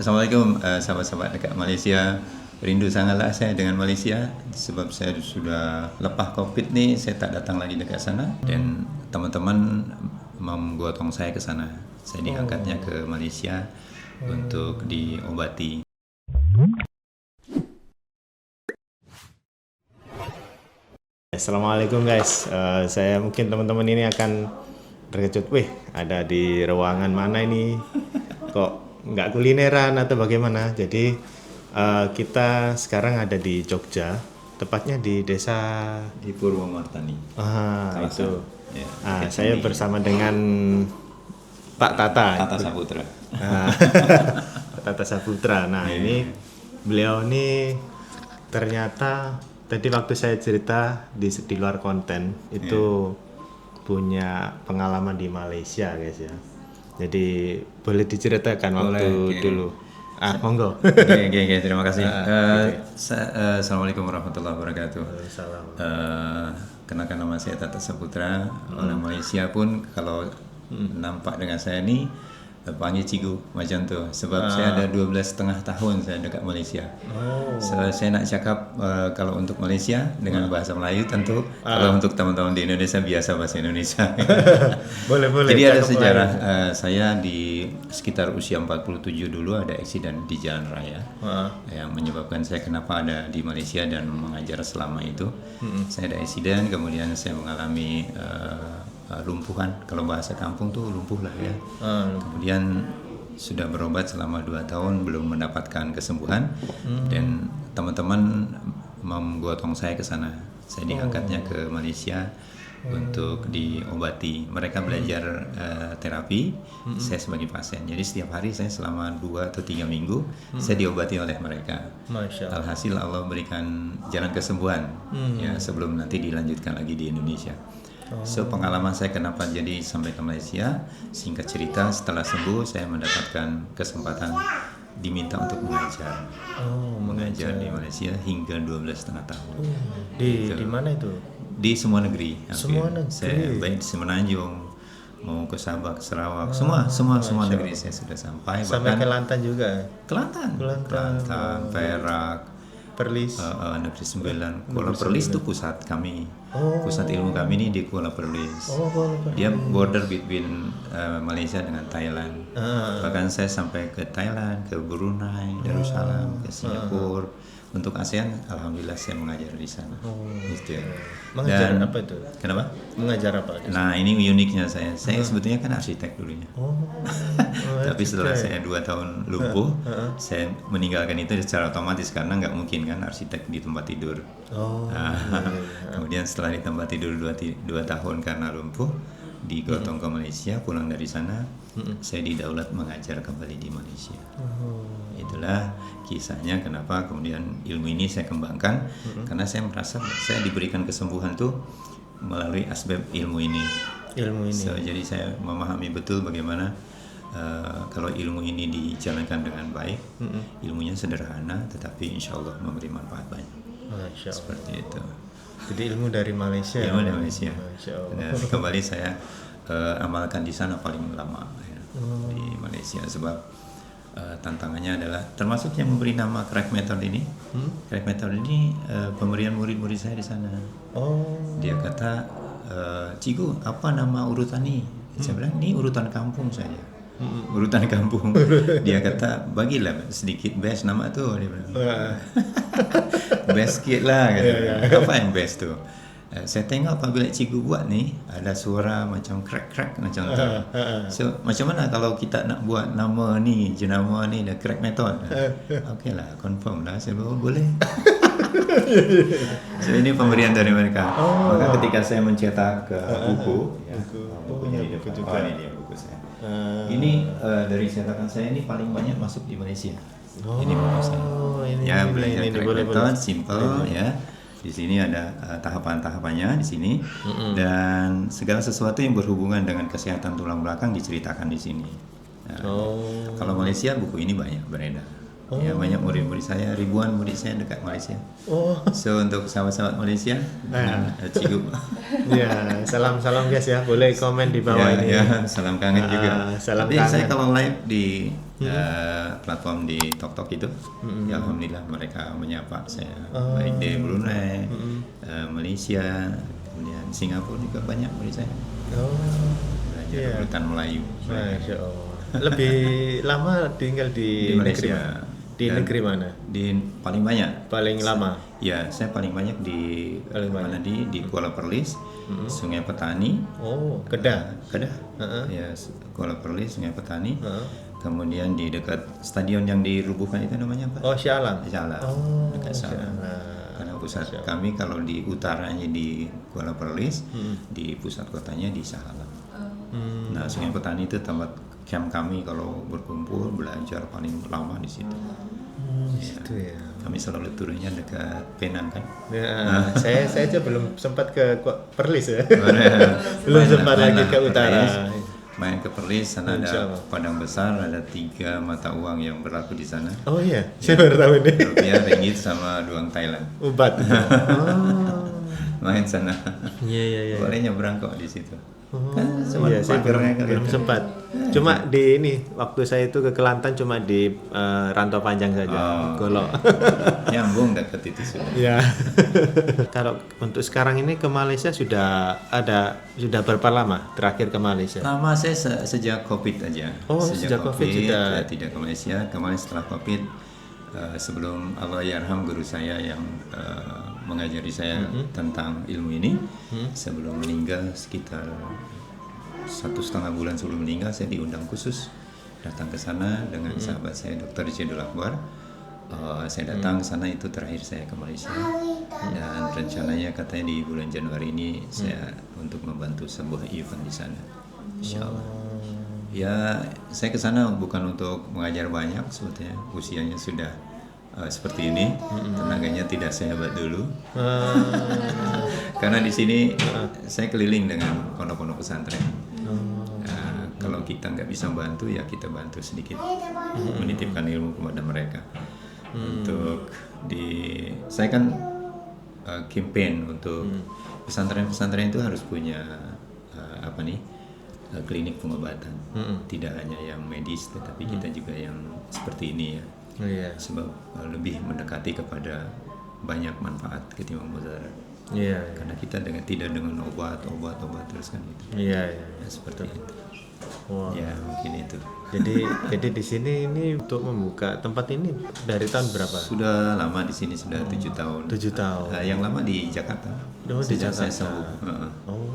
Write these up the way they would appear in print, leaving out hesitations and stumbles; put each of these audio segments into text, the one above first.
Assalamualaikum sahabat-sahabat dekat Malaysia. Rindu sangatlah saya dengan Malaysia sebab saya sudah lepas COVID ni, saya tak datang lagi dekat sana dan teman-teman menggotong saya ke sana. Saya diangkatnya ke Malaysia untuk diobati. Assalamualaikum guys. Saya mungkin teman-teman ini akan terkejut. Wih, ada di ruangan mana ini? Kok nggak kulineran atau bagaimana? Jadi kita sekarang ada di Jogja, tepatnya di desa. Di Purwomartani. Itu. Ya, Saya bersama dengan Pak Tata. Tata Saputra. Pak Tata Saputra. Nah, ini beliau ini ternyata tadi waktu saya cerita di luar konten itu punya pengalaman di Malaysia guys ya. Jadi boleh diceritakan waktu dulu. Monggo. Oke, terima kasih. Assalamualaikum warahmatullahi wabarakatuh. Salam. Kenalkan nama saya Tata Saputra. Orang Malaysia pun kalau nampak dengan saya ni panggil Cigu macam tu sebab saya ada 12,5 tahun saya dekat Malaysia. So, saya nak cakap kalau untuk Malaysia dengan bahasa Melayu tentu, kalau untuk teman-teman di Indonesia biasa bahasa Indonesia. boleh. Jadi ada sejarah saya di sekitar usia 47 dulu ada eksiden di jalan raya yang menyebabkan saya kenapa ada di Malaysia dan mengajar selama itu. Saya ada eksiden, kemudian saya mengalami lumpuhan, kalau bahasa kampung tuh lumpuh lah ya. Kemudian sudah berobat selama 2 tahun belum mendapatkan kesembuhan dan teman-teman menggotong saya ke sana. Saya diangkatnya ke Malaysia untuk diobati. Mereka belajar terapi, saya sebagai pasien. Jadi setiap hari saya selama 2 atau 3 minggu saya diobati oleh mereka. Masya Allah. Alhasil Allah berikan jalan kesembuhan ya sebelum nanti dilanjutkan lagi di Indonesia. So pengalaman saya kenapa jadi sampai ke Malaysia, singkat cerita setelah sembuh saya mendapatkan kesempatan diminta untuk mengajar. Mengajar di Malaysia hingga 12,5 tahun. Di mana itu? Di semua negeri. Semua negeri. Saya baik di Semenanjung, mau ke Sabah, ke Sarawak, semua negeri saya sudah sampai. Sampai Kelantan juga. Kelantan, Perak, Perlis. Negeri Sembilan. Kuala Perlis itu pusat kami. Pusat ilmu kami ini di Kuala Perlis. Dia border between Malaysia dengan Thailand. Bahkan saya sampai ke Thailand, ke Brunei, Darussalam, ke Singapura. Untuk ASEAN, alhamdulillah saya mengajar di sana. Gitu. Mengajar apa itu? Kenapa? Mengajar apa? Nah ini uniknya saya. Saya sebetulnya kan arsitek dulunya. Tapi setelah saya 2 tahun lumpuh, saya meninggalkan itu secara otomatis karena nggak mungkin kan arsitek di tempat tidur. Kemudian setelah di tempat tidur 2 tahun karena lumpuh, digotong ke Malaysia, pulang dari sana, saya didaulat mengajar kembali di Malaysia. Itulah kisahnya kenapa kemudian ilmu ini saya kembangkan, karena saya merasa saya diberikan kesembuhan tuh melalui aspek ilmu ini. So, jadi saya memahami betul bagaimana kalau ilmu ini dijalankan dengan baik, ilmunya sederhana tetapi insya Allah memberi manfaat banyak. Seperti itu. Jadi ilmu dari Malaysia. Ilmu dari Malaysia. Masya Dan kembali saya amalkan di sana paling lama ya, di Malaysia sebab tantangannya adalah termasuk yang memberi nama crack method ini. Crack method ini pemberian murid-murid saya di sana. Dia kata, Cigu, apa nama urutan ini? Saya bilang, ini urutan kampung saja. Urutan kampung. Dia kata, bagilah sedikit best nama tu. Dia bilang, best sikit lah. Apa yang best tu? Saya tengok apabila cikgu buat ni ada suara macam crack macam tu. So macam mana kalau kita nak buat nama ni, jenama ni the crack method? Okey lah, confirm lah. Saya bilang, boleh. So ini pemberian dari mereka. Maka ketika saya mencetak buku, bukunya di depan. Ini dia buku saya. Ini dari cetakan saya ini paling banyak masuk di Malaysia. Ini buku saya. Ya, belajar crack method, simple ya. Di sini ada tahapan-tahapannya di sini dan segala sesuatu yang berhubungan dengan kesehatan tulang belakang diceritakan di sini. Kalau Malaysia buku ini banyak beredar. Ya banyak murid-murid saya, ribuan murid saya dekat Malaysia. Oh. So untuk sahabat-sahabat Malaysia, Cikgu. Ya, salam-salam guys ya. Boleh komen di bawah Ya, ini. ya, salam kangen juga. Salam Tapi saya kangen. kalau live di platform di TokTok itu, ya alhamdulillah mereka menyapa saya. Baik di Brunei, Malaysia, kemudian Singapura juga banyak murid saya. Oh. Belajar Iya. urutan Melayu. Masya Allah. Lebih lama tinggal di, Di negeri Malaysia. mana? Di Dan negeri mana? Di paling banyak. Paling lama? Ya, saya paling banyak di Paling mana di Kuala Perlis, Sungai Petani. Oh, Kedah. Kedah. Heeh. Ya, Kuala Perlis, Sungai Petani. Heeh. Kemudian di dekat stadion yang dirubuhkan itu namanya apa? Oh, Shah Alam. Salah. Oh, Dekat Shah sana. Alam. Karena pusat kami kalau di utaranya di Kuala Perlis, di pusat kotanya di Shah Alam. Nah, Sungai Petani itu tempat camp kami kalau berkumpul belajar paling lama di situ. Itu ya. Kami selalu turunnya dekat Penang kan. Ya, saya aja belum sempat ke Perlis ya. Belum Main- sempat main lagi lah ke utara. Perlis. Main ke Perlis, sana Insya ada Allah. padang besar, ada 3 mata uang yang berlaku di sana. Oh iya, saya baru tahu ini. Rupiah, ringgit sama duang Thailand. Ubat. Oh. Main sana. Iya. Boleh nyebrang kok di situ. Oh, Cuma iya, saya pagernya kan belum itu. sempat. Cuma di ini, waktu saya itu ke Kelantan cuma di Rantau Panjang saja, Oh. Golok. Nyambung dekat itu sudah. Ya. Kalau untuk sekarang ini ke Malaysia sudah berapa lama terakhir ke Malaysia? Lama saya sejak COVID aja. Oh, sejak COVID sudah. saya tidak ke Malaysia. Kemarin setelah COVID, sebelum Allahyarham guru saya yang mengajari saya tentang ilmu ini, sebelum meninggal sekitar 1,5 bulan sebelum meninggal, saya diundang khusus datang ke sana dengan sahabat saya Dr. Jadul Akbar. Saya datang ke sana, itu terakhir saya ke Malaysia, dan rencananya katanya di bulan Januari ini saya untuk membantu sebuah event di sana, insya Allah. Ya, saya ke sana bukan untuk mengajar banyak, sebetulnya usianya sudah seperti ini, tenaganya tidak sehebat dulu. Karena di sini saya keliling dengan pondok-pondok pesantren. Kalau kita nggak bisa bantu, ya kita bantu sedikit, menitipkan ilmu kepada mereka. Untuk saya kan campaign untuk pesantren-pesantren itu harus punya klinik pengobatan, tidak hanya yang medis, tetapi kita juga yang seperti ini ya. Oh, iya. Sebab lebih mendekati kepada banyak manfaat ketimbang mudarat. Iya. Karena kita tidak dengan obat terus kan itu. Iya. Ya, seperti itu. Wah. Ya mungkin itu. Jadi di sini ini untuk membuka tempat ini dari tahun berapa? Sudah lama di sini, sudah 7 tahun. 7 tahun. Yang lama di Jakarta. Oh, di Sejak saya Jakarta. sembuh. Heeh. Oh.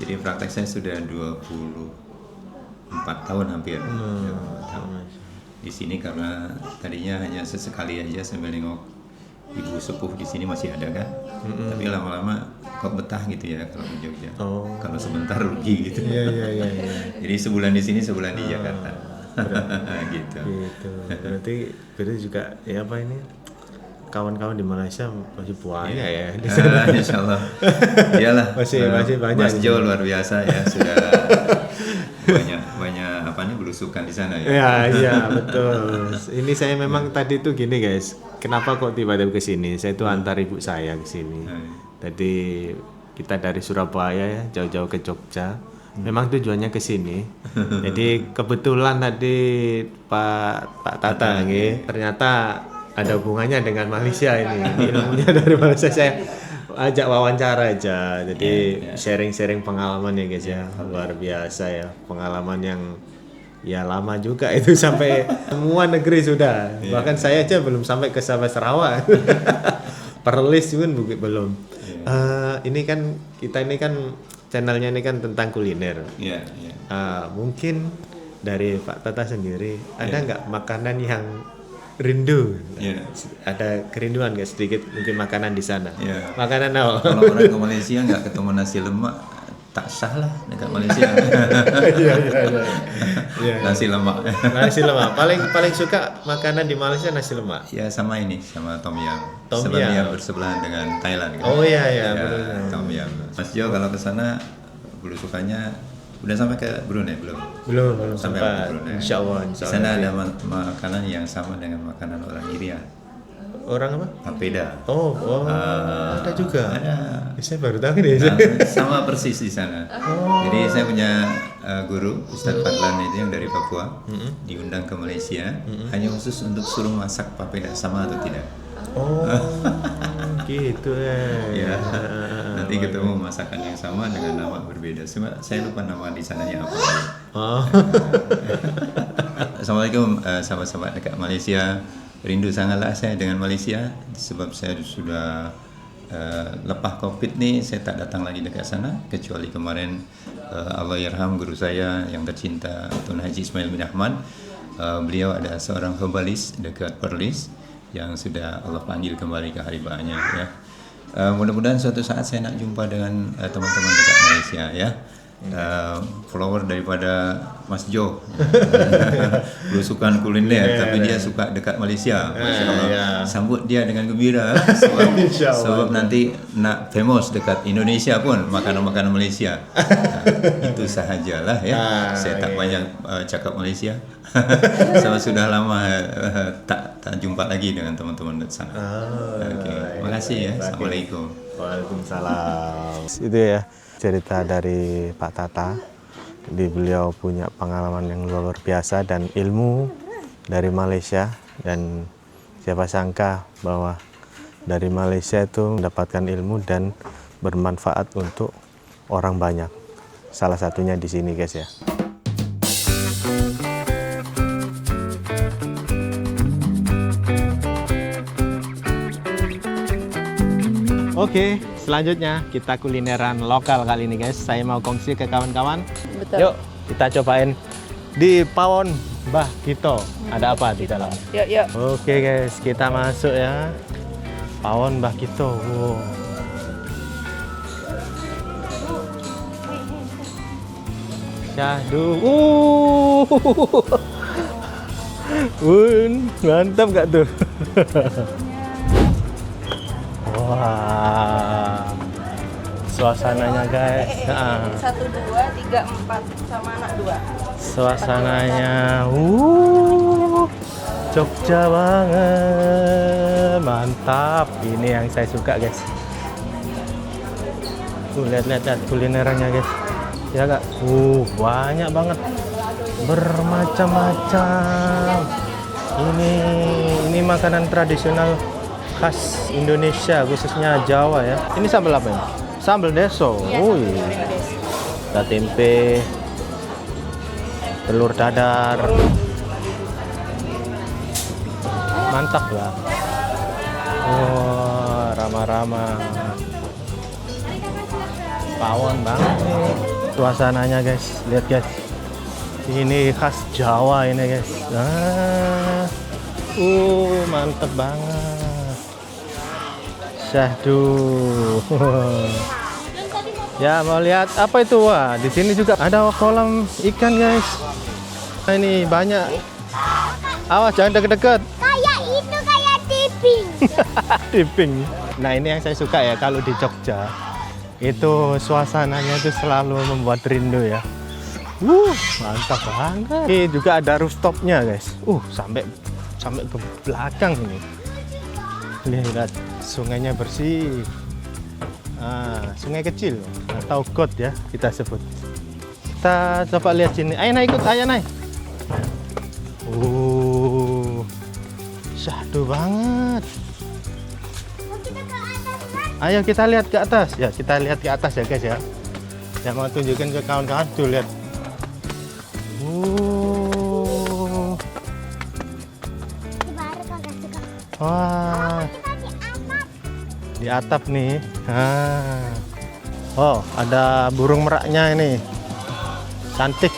Jadi praktek saya sudah 24 tahun hampir. 24 tahun. Di sini karena tadinya hanya sesekali aja sambil nengok ibu sepuh di sini masih ada kan. Tapi lama-lama kok betah gitu ya kalau di Jogja. Oh. Kalau sebentar rugi gitu. Iya. Jadi sebulan di sini, sebulan di Jakarta. Gitu. Gitu. Berarti juga ya apa ini? Kawan-kawan di Malaysia masih banyak ya di sana. Insya Allah. Iyalah. Masih banyak Mas di Jo sana. luar biasa ya, sudah banyak belusukan di sana ya. Iya betul. Ini saya memang tadi tuh gini guys. Kenapa kok tiba-tiba ke sini? Saya tuh antar ibu saya ke sini. Tadi kita dari Surabaya ya, jauh-jauh ke Jogja. Memang tujuannya ke sini. Jadi kebetulan tadi Pak Tata ternyata ada hubungannya dengan Malaysia ini. Ilmunya dari Malaysia, saya ajak wawancara aja. Jadi sharing-sharing pengalaman ya guys ya. Luar biasa ya, pengalaman yang ya lama juga itu, sampai semua negeri sudah. Bahkan saya aja belum sampai ke Sarawak. Perlis pun belum. Ini kan kita ini kan channelnya ini kan tentang kuliner. Iya. Mungkin dari Pak Tata sendiri ada nggak makanan yang rindu? Ada kerinduan nggak sedikit mungkin makanan di sana? Makanan apa? Kalau orang ke Malaysia nggak ketemu nasi lemak, tak sah lah dekat Malaysia. Iya. Nasi lemak. Nasi lemak. Paling suka makanan di Malaysia nasi lemak. Ya sama ini, sama tom yum. Tom Sebab yum. dia bersebelahan dengan Thailand kan. Oh iya Ya, benar. tom yum. Mas Jo kalau ke sana belusukannya Udah sampai ke Brunei belum? Belum Sampai sempat. Brunei. Insya Allah. Di sana ada makanan yang sama dengan makanan orang Irian. Orang apa? Papeda. Oh, ada juga. Ada. Saya baru tahu nih. Sama persis di sana. Jadi saya punya guru Ustadz Fadlan itu yang dari Papua, diundang ke Malaysia hanya khusus untuk suruh masak papeda, sama atau tidak. Oh, gitu ya. Nanti ketemu masakan yang sama dengan nama berbeda. Cuma saya lupa nama di sananya apa. Oh. Assalamualaikum sahabat-sahabat dekat Malaysia. Rindu sangatlah saya dengan Malaysia sebab saya sudah lepas COVID nih saya tak datang lagi dekat sana kecuali kemarin Allahyarham guru saya yang tercinta Tun Haji Ismail bin Ahmad. Beliau ada seorang herbalis dekat Perlis yang sudah Allah panggil kembali ke haribaannya ya. Mudah-mudahan suatu saat saya nak jumpa dengan teman-teman dekat Malaysia ya. Follower daripada Mas Jo. Belusukan kuliner tapi dia suka dekat Malaysia. Masya Allah. Sambut dia dengan gembira sebab nanti nak famous dekat Indonesia pun makanan-makanan Malaysia. Itu sahajalah ya. Saya tak banyak cakap Malaysia. Sama sudah lama tak jumpa lagi dengan teman-teman di sana. Okay. Terima kasih ya. Assalamualaikum. Waalaikumsalam. Itu ya cerita dari Pak Tata. Beliau punya pengalaman yang luar biasa dan ilmu dari Malaysia, dan siapa sangka bahwa dari Malaysia itu mendapatkan ilmu dan bermanfaat untuk orang banyak. Salah satunya di sini guys ya. Oke, selanjutnya kita kulineran lokal kali ini guys. Saya mau kongsi ke kawan-kawan. Betul. Yuk, kita cobain di Pawon Mbah Gito. Ada apa di dalam? Yuk. Oke guys, kita masuk ya. Pawon Mbah Gito. Wow. Syahdu. Mantap gak tuh? Wah, suasananya guys. 1, 2, 3, 4 sama anak 2. Suasananya, Jogja banget, mantap. Ini yang saya suka guys. Lihat kulinerannya guys. Ya kak, banyak banget, bermacam-macam. Ini makanan tradisional khas Indonesia, khususnya Jawa ya. Ini sambal apa ini? Sambal deso. Ada tempe, telur dadar. Mantap lah. Ramah-ramah. Pawon banget nih. Suasananya guys, lihat guys. Ini khas Jawa ini guys. Mantap banget. Syahdu. Ya, mau lihat apa itu? Wah, di sini juga ada kolam ikan guys. Nah, ini banyak. Awas jangan deket-deket. Kayak itu kayak tipping. Tipping. Nah, ini yang saya suka ya kalau di Jogja. Itu suasananya itu selalu membuat rindu ya. Mantap banget. Ini juga ada rooftopnya guys. Sampai ke belakang ini. Lihat, sungainya bersih. Sungai kecil atau got ya kita sebut. Kita coba lihat sini. Ayo naik, ikut ayo naik. Syahdu banget. Ayo kita lihat ke atas. Ya, kita lihat ke atas ya guys ya. Yang mau tunjukin ke kawan-kawan tuh, lihat. Wah. Di atap nih. Ada burung meraknya ini. Cantik.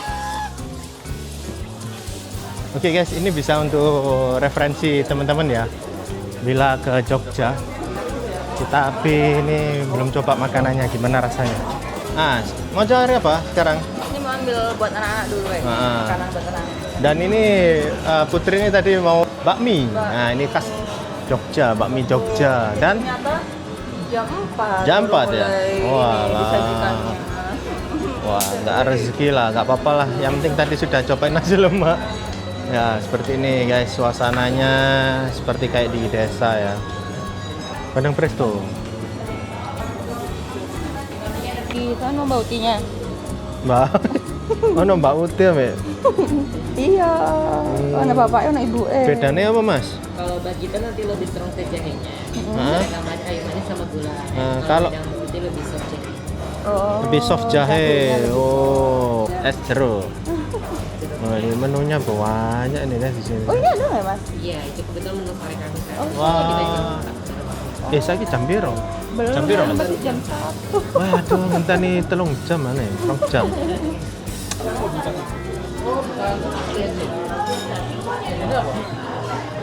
Oke guys, ini bisa untuk referensi teman-teman ya. Bila ke Jogja, tapi ini belum coba makanannya, gimana rasanya. Mau cari apa sekarang? Ini mau ambil buat anak-anak dulu ya. Makanan buat anak. Dan ini Putri ini tadi mau bakmi. Nah, ini khas Jogja, bakmi Jogja. Dan ternyata jam 4. jam 4 ya? Disajikannya. Wah, nggak rezeki lah, nggak apa-apa lah. Yang penting tadi sudah cobain nasi lemak. Ya, seperti ini guys, suasananya seperti kayak di desa ya. Padang Presto. Di sana Mbak Utinya. Mbak. Oh, no, Mbak Uti ya, Mbak? Iya. Anak bapaknya, anak ibu. Bedanya apa, Mas? Kalau bagito nanti lebih strong teh jahenya. Hah? Tambah air manis sama gula. Kalau yang putih lebih soft jahe. Oh. lebih soft jahe. Oh, es jeruk. Oh, ini menunya banyak nih guys di sini. Oh, ini ada nggak, Mas? Iya, itu kebetulan menu sore kami kan. Wah. Saya jam biru. Belum. Jam biru, Mas? Masih jam 1. Wah, aduh, minta nih telung jam mana ya? Telung jam.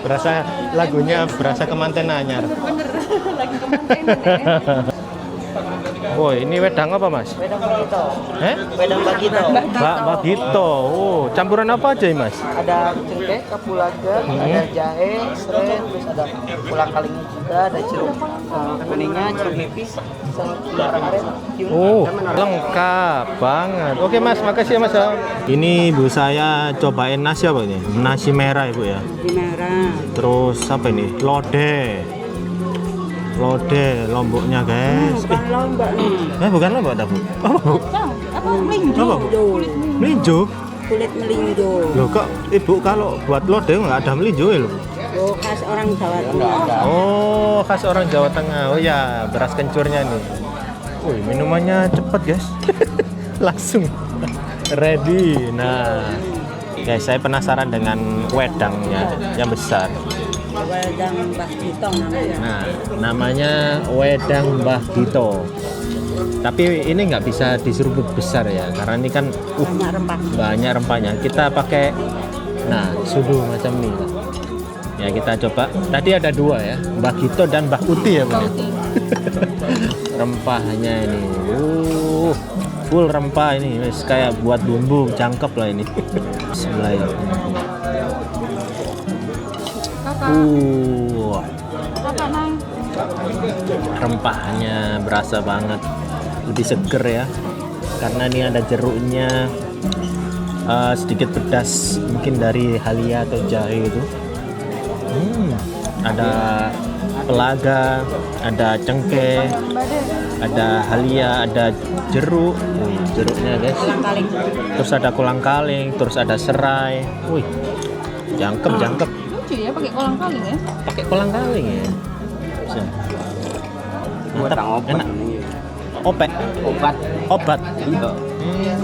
Berasa lagunya berasa kemanten anyar. Bener, lagi kemanten. Oh, ini wedang apa, Mas? Wedang bagito. Wedang bagito. Bagito. Oh, campuran apa aja, Mas? Ada cengkeh, kapulaga, ada jahe, serai, terus ada pulang kalingnya juga, ada jeruk kuningnya, jeruk nipis, sama gula aren. Oh, lengkap banget. Oke, Mas, makasih ya, Mas. Ini ibu saya cobain nasi apa ini? Nasi merah, Ibu ya. Di merah. Terus apa ini? Lode, lomboknya, guys. Bukan lombok nih. Bukan lombok, ada, Bu. Oh, Apa? Melinjo. apa, Bu? Melinjo. Kulit melinjo. Loh, kok Ibu kalau buat lode nggak ada melinjo ya, loh? Oh, khas orang Jawa Tengah. Oh, khas orang Jawa Tengah. Oh ya, beras kencurnya nih. Wih, minumannya cepet, guys. Langsung ready. Nah, guys, saya penasaran dengan wedangnya yang besar. Wedang Mbah Gito namanya. Nah, namanya wedang Mbah Gito. Tapi ini nggak bisa diseruput besar ya, karena ini kan Banyak rempah. banyak rempahnya. Kita pakai, nah, sudu macam ini. Ya, kita coba. Tadi ada dua ya, Mbah Gito dan Mbah Uti ya, Bang. Rempahnya ini, full rempah ini, wes kayak buat bumbu, cangkep lah ini. Bismillahirrahmanirrahim. Kakak, Nang. Rempahnya berasa banget, lebih seger ya, karena ini ada jeruknya, sedikit pedas mungkin dari halia atau jahe itu. Ada pelaga, ada cengkeh, ada halia, ada jeruk. Jeruknya, guys. Terus ada kolang-kaling, terus ada serai. Wih, jangkep. Lucu ya pakai kolang-kaling ya. Pakai kolang-kaling ya. Mantap, enak. Obat. Iya.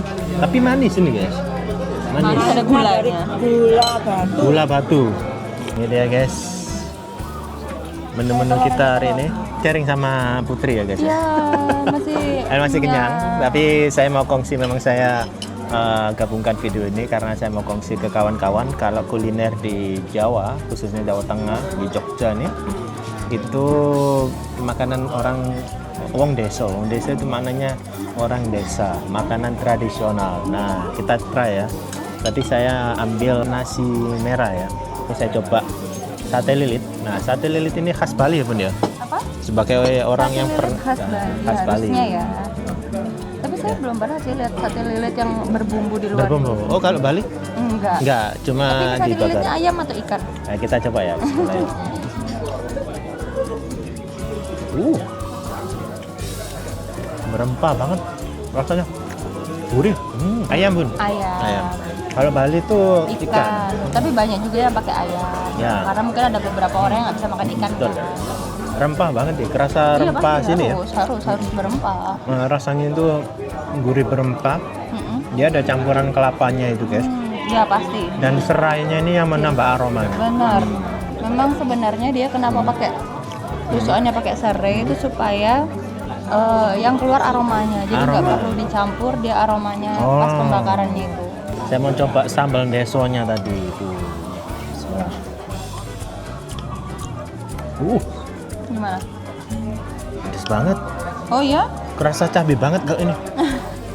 Tapi manis ini, guys. Manis. Ada gulanya. Gula batu. Ini dia, guys. Menu-menu kita hari ini. Sharing sama Putri ya, guys. Ya, Masih kenyang. Tapi saya mau kongsi, memang saya gabungkan video ini karena saya mau kongsi ke kawan-kawan kalau kuliner di Jawa, khususnya Jawa Tengah, di Jogja nih, itu makanan orang wong desa. Wong desa itu maknanya orang desa, makanan tradisional. Nah, kita try ya. Tadi saya ambil nasi merah ya. Ini saya coba sate lilit. Nah, sate lilit ini khas Bali ya, Bun ya? Apa? Sebagai orang yang pernah khas Bali. khas Bali. Harusnya ya. Tapi saya belum pernah sih lihat sate lilit yang berbumbu di luar. Berbumbu. Oh, kalau Bali? Enggak. Enggak, cuma Tapi sate dibakar. lilitnya ayam atau ikan? Nah, kita coba ya. Bismillahirrahmanirrahim. Berempah banget rasanya. Gurih. Ayam, Bun. Ayam. Kalau Bali tuh ikan. Tapi banyak juga yang pakai ayam. Ya. Karena mungkin ada beberapa orang yang nggak bisa makan ikan. Betul. Kan? Rempah banget ya, kerasa Iya, rempah pasti sini ya. Harus berempah. Nah, rasanya itu gurih berempah. Dia ada campuran kelapanya itu, guys. Ya pasti. Dan serainya ini yang menambah aroma. Benar. Memang sebenarnya dia kenapa pakai tusukannya pakai serai itu supaya yang keluar aromanya. Jadi nggak Aroma. perlu dicampur, dia aromanya pas pembakarannya itu. Saya mau coba sambal desonya tadi itu. Gimana? Pedes banget. Oh ya? Kerasa cabai banget kalau ini.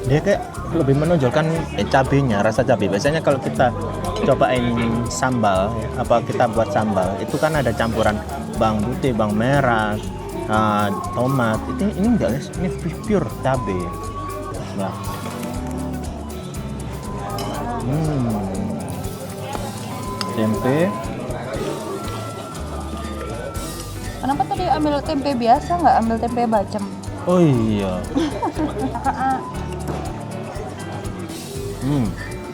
Dia kayak lebih menonjolkan cabenya, rasa cabai. Biasanya kalau kita cobain sambal, apa kita buat sambal, itu kan ada campuran bawang putih, bawang merah, tomat. Ini enggak, guys. Ini pure cabai. Nah, Tempe. Kenapa tadi ambil tempe biasa, nggak ambil tempe bacem? Oh iya.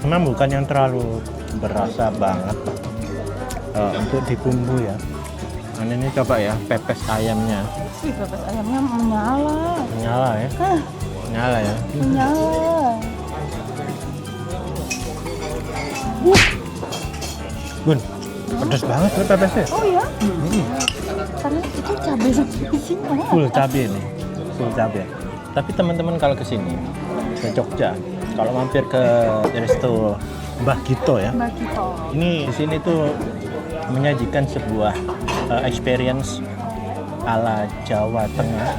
Memang bukan yang terlalu berasa banget untuk di bumbu ya. Dan ini coba ya pepes ayamnya. Wih, pepes ayamnya menyala. Menyala ya. Menyala ya. Menyala. Bun, pedas banget ya pepesnya. Oh ya? Karena itu cabai di sini. Full cabai nih. Full cabai. Tapi teman-teman kalau ke sini ke Jogja, kalau mampir ke resto Mbah Gito ya. Mbak Kito. Ini di sini tuh menyajikan sebuah experience ala Jawa Tengah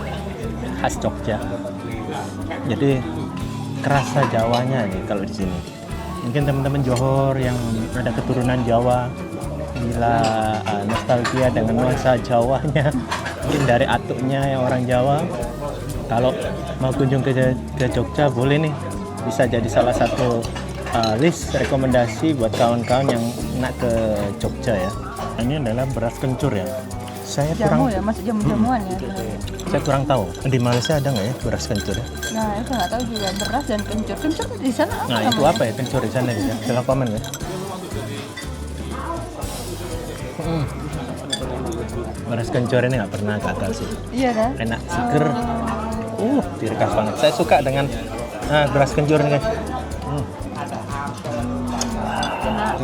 khas Jogja. Jadi kerasa Jawanya nih kalau di sini. Mungkin teman-teman Johor yang ada keturunan Jawa, bila nostalgia dengan nuansa Jawanya, mungkin dari atuknya yang orang Jawa. Kalau mau kunjung ke Jogja boleh nih, bisa jadi salah satu list rekomendasi buat kawan-kawan yang nak ke Jogja ya. Ini adalah beras kencur ya. Saya Jamu kurang, ya, masih jamu-jamuan ya. saya kurang tahu di Malaysia ada nggak ya beras kencur ya? Nah, itu nggak tahu juga beras dan kencur. Kencur di sana apa Nah itu namanya? apa ya kencur di sana ya? Silahkan komen ya. Beras kencur ini nggak pernah gagal sih. Iya kan? Enak, seger. Dirkas banget. Saya suka dengan beras kencur ini guys.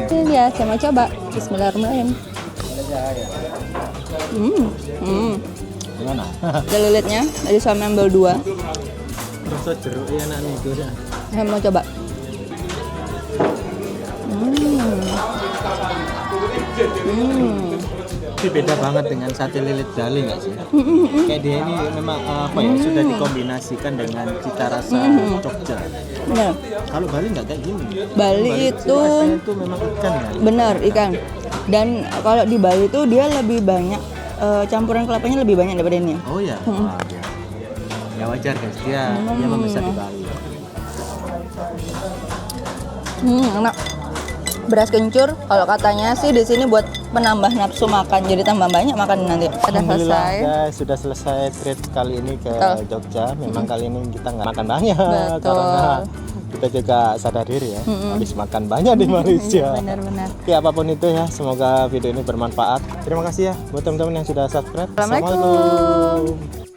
Ini dia, saya mau coba. Bismillahirrahmanirrahim. Gimana? Ada lilitnya, dari suami ambil 2. Rasa jeruknya enak nih itu ya. Saya mau coba. Tapi beda banget dengan sate lilit Bali nggak sih? Kayak dia ini memang apa ya sudah dikombinasikan dengan cita rasa Jogja. Benar. Kalau Bali nggak kayak gini. Bali itu rasanya itu memang ikan kan. benar ikan. Dan kalau di Bali itu dia lebih banyak campuran kelapanya lebih banyak daripada ini. Oh ya. Wah, ya wajar guys dia membesar di Bali. Enak. Beras kencur, kalau katanya sih di sini buat penambah nafsu makan, jadi tambah banyak makan nanti. Sudah selesai. Guys, sudah selesai trip kali ini ke Betul. Jogja. Memang kali ini kita nggak makan banyak Betul. karena kita juga sadar diri ya, habis makan banyak di Malaysia. Benar-benar. Oke, apapun itu ya, semoga video ini bermanfaat. Terima kasih ya buat teman-teman yang sudah subscribe. Assalamualaikum.